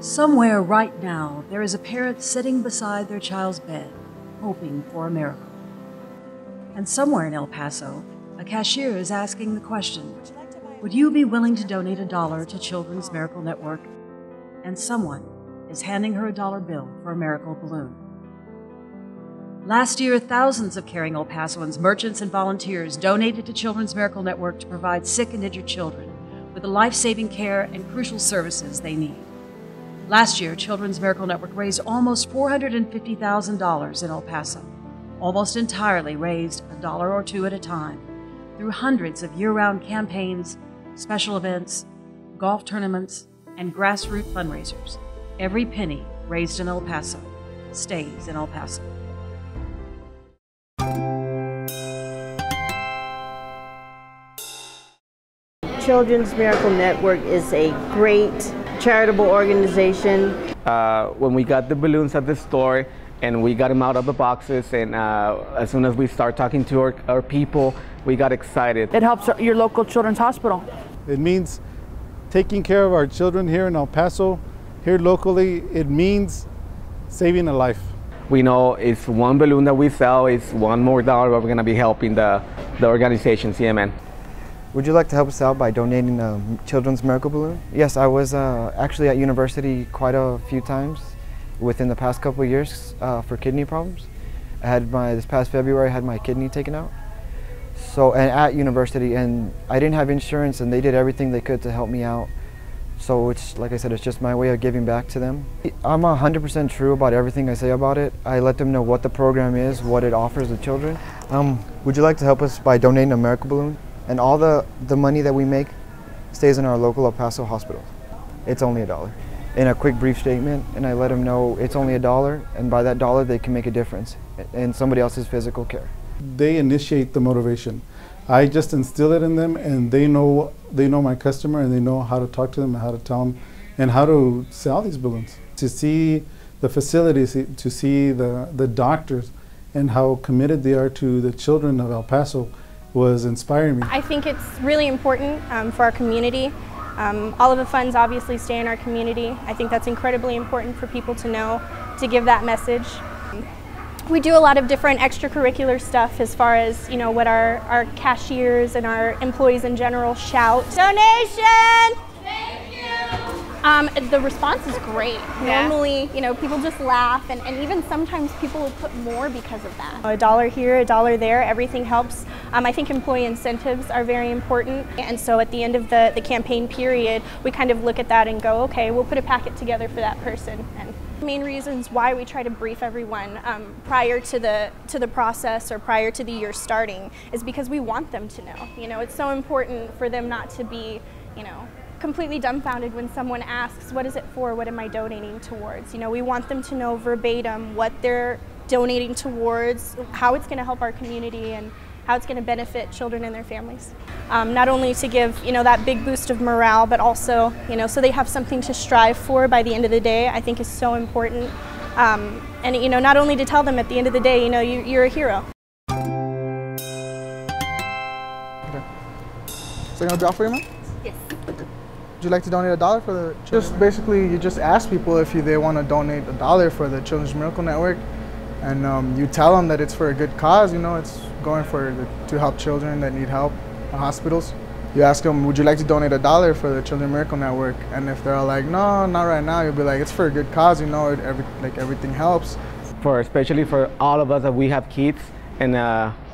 Somewhere right now, there is a parent sitting beside their child's bed, hoping for a miracle. And somewhere in El Paso, a cashier is asking the question, would you be willing to donate $1 to Children's Miracle Network? And someone is handing her a $1 bill for a miracle balloon. Last year, thousands of caring El Pasoans, merchants, and volunteers donated to Children's Miracle Network to provide sick and injured children with the life-saving care and crucial services they need. Last year, Children's Miracle Network raised almost $450,000 in El Paso, almost entirely raised $1 or $2 at a time, through hundreds of year-round campaigns, special events, golf tournaments, and grassroots fundraisers. Every penny raised in El Paso stays in El Paso. Children's Miracle Network is a great charitable organization. When we got the balloons at the store and we got them out of the boxes, and as soon as we start talking to our people, we got excited. It helps your local children's hospital. It means taking care of our children here in El Paso, here locally. It means saving a life. We know it's one balloon that we sell, it's one more dollar we're going to be helping the organization, CMN. Would you like to help us out by donating a Children's Miracle Balloon? Yes, I was actually at university quite a few times within the past couple of years for kidney problems. This past February I had my kidney taken out. So, and at university, and I didn't have insurance, and they did everything they could to help me out. So it's, like I said, it's just my way of giving back to them. I'm 100% true about everything I say about it. I let them know what the program is, what it offers the children. Would you like to help us by donating a miracle balloon? And all the money that we make stays in our local El Paso hospital. It's only $1. In a quick brief statement, and I let them know it's only $1, and by that $1 they can make a difference in somebody else's physical care. They initiate the motivation. I just instill it in them, and they know my customer, and they know how to talk to them and how to tell them and how to sell these balloons. To see the facilities, to see the doctors and how committed they are to the children of El Paso was inspiring me. I think it's really important for our community. All of the funds obviously stay in our community. I think that's incredibly important for people to know, to give that message. We do a lot of different extracurricular stuff as far as, you know, what our cashiers and our employees in general shout. Donation! Thank you! The response is great. Yeah. Normally, you know, people just laugh, and even sometimes people will put more because of that. $1 here, $1 there, everything helps. I think employee incentives are very important, and so at the end of the campaign period, we kind of look at that and go, okay, we'll put a packet together for that person. And the main reasons why we try to brief everyone prior to the process or prior to the year starting is because we want them to know. You know, it's so important for them not to be, you know, completely dumbfounded when someone asks, what is it for, what am I donating towards? You know, we want them to know verbatim what they're donating towards, how it's going to help our community, and how it's going to benefit children and their families. Not only to give, you know, that big boost of morale, but also, you know, so they have something to strive for by the end of the day, I think is so important. And, you know, not only to tell them at the end of the day, you know, you're a hero. Okay. So gonna draw for you, man? Yes. Okay. Would you like to donate $1 for the children? Just basically, you just ask people if they want to donate $1 for the Children's Miracle Network, and you tell them that it's for a good cause. You know, it's going to help children that need help in hospitals. You ask them, would you like to donate $1 for the Children's Miracle Network? And if they're all like, no, not right now, you'll be like, it's for a good cause. You know, everything helps. Especially for all of us that we have kids, and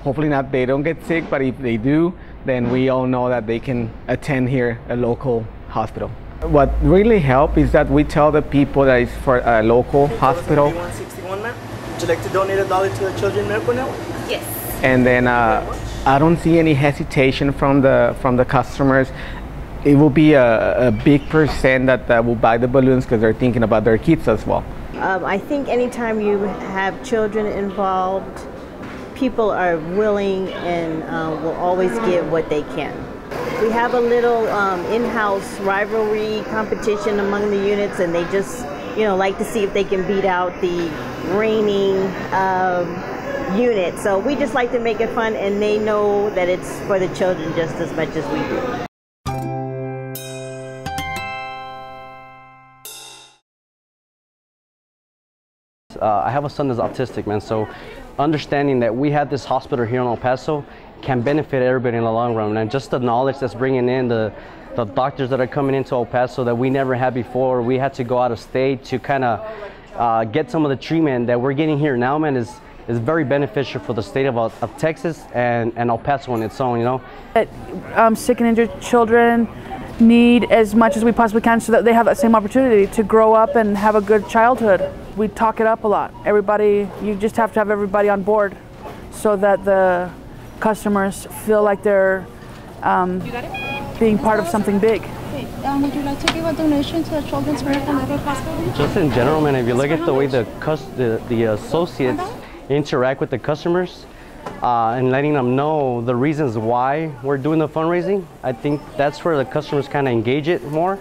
hopefully they don't get sick, but if they do, then we all know that they can attend here a local hospital. What really helps is that we tell the people that it's for a local hospital. 161, ma'am. Would you like to donate $1 to the Children's Miracle Network? Yes. And then I don't see any hesitation from the customers. It will be a big percent that will buy the balloons because they're thinking about their kids as well. I think anytime you have children involved, people are willing and will always give what they can. We have a little in-house rivalry competition among the units, and they just, you know, like to see if they can beat out the reigning unit. So we just like to make it fun, and they know that it's for the children just as much as we do. is I have a son that's autistic, man. So understanding that we have this hospital here in El Paso can benefit everybody in the long run. And just the knowledge that's bringing in the doctors that are coming into El Paso that we never had before. We had to go out of state to kind of get some of the treatment that we're getting here now, man, is very beneficial for the state of Texas and El Paso on its own, you know. Sick and injured children need as much as we possibly can so that they have that same opportunity to grow up and have a good childhood. We talk it up a lot. Everybody, you just have to have everybody on board so that the customers feel like they're being part of something big. Would you like to give a donation to the Children's Miracle Network Hospital? Just in general, man, if you look at the way the associates interact with the customers and letting them know the reasons why we're doing the fundraising, I think that's where the customers kind of engage it more,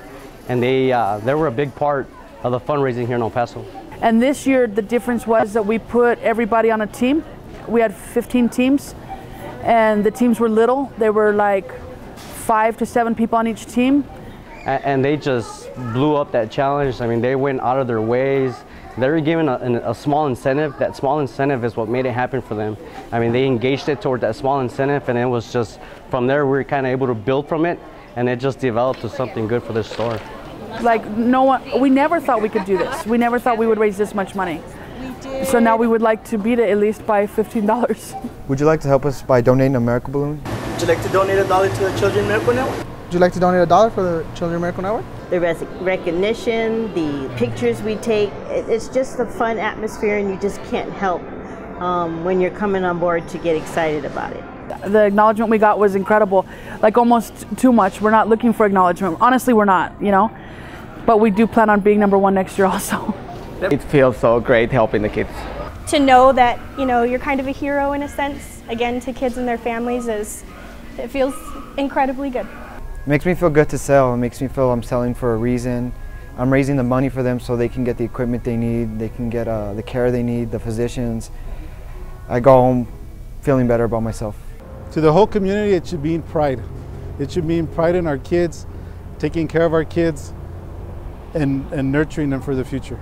and they were a big part of the fundraising here in El Paso. And this year the difference was that we put everybody on a team. We had 15 teams, and the teams were little. They were like 5 to 7 people on each team. And they just blew up that challenge. I mean, they went out of their ways. They were given a small incentive. That small incentive is what made it happen for them. I mean, they engaged it toward that small incentive, and it was just, from there, we were kind of able to build from it, and it just developed to something good for this store. Like, we never thought we could do this. We never thought we would raise this much money. So now we would like to beat it at least by $15. Would you like to help us by donating a miracle balloon? Would you like to donate $1 to the Children's Miracle Network? Would you like to donate $1 for the Children's Miracle Network? The recognition, the pictures we take, it's just a fun atmosphere, and you just can't help when you're coming on board to get excited about it. The acknowledgement we got was incredible, like almost too much. We're not looking for acknowledgement. Honestly, we're not, you know, but we do plan on being #1 next year also. It feels so great helping the kids. To know that, you know, you're kind of a hero in a sense, again, to kids and their families, it feels incredibly good. It makes me feel good to sell. It makes me feel I'm selling for a reason. I'm raising the money for them so they can get the equipment they need, they can get the care they need, the physicians. I go home feeling better about myself. To the whole community, it should mean pride. It should mean pride in our kids, taking care of our kids, and nurturing them for the future.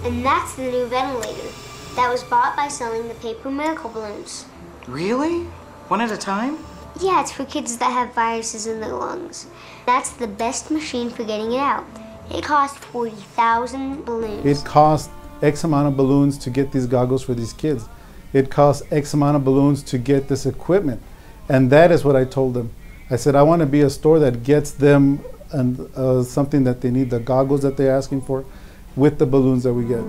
And that's the new ventilator that was bought by selling the paper miracle balloons. Really? One at a time? Yeah, it's for kids that have viruses in their lungs. That's the best machine for getting it out. It cost 40,000 balloons. It cost X amount of balloons to get these goggles for these kids. It cost X amount of balloons to get this equipment. And that is what I told them. I said, I want to be a store that gets them something that they need, the goggles that they're asking for, with the balloons that we get.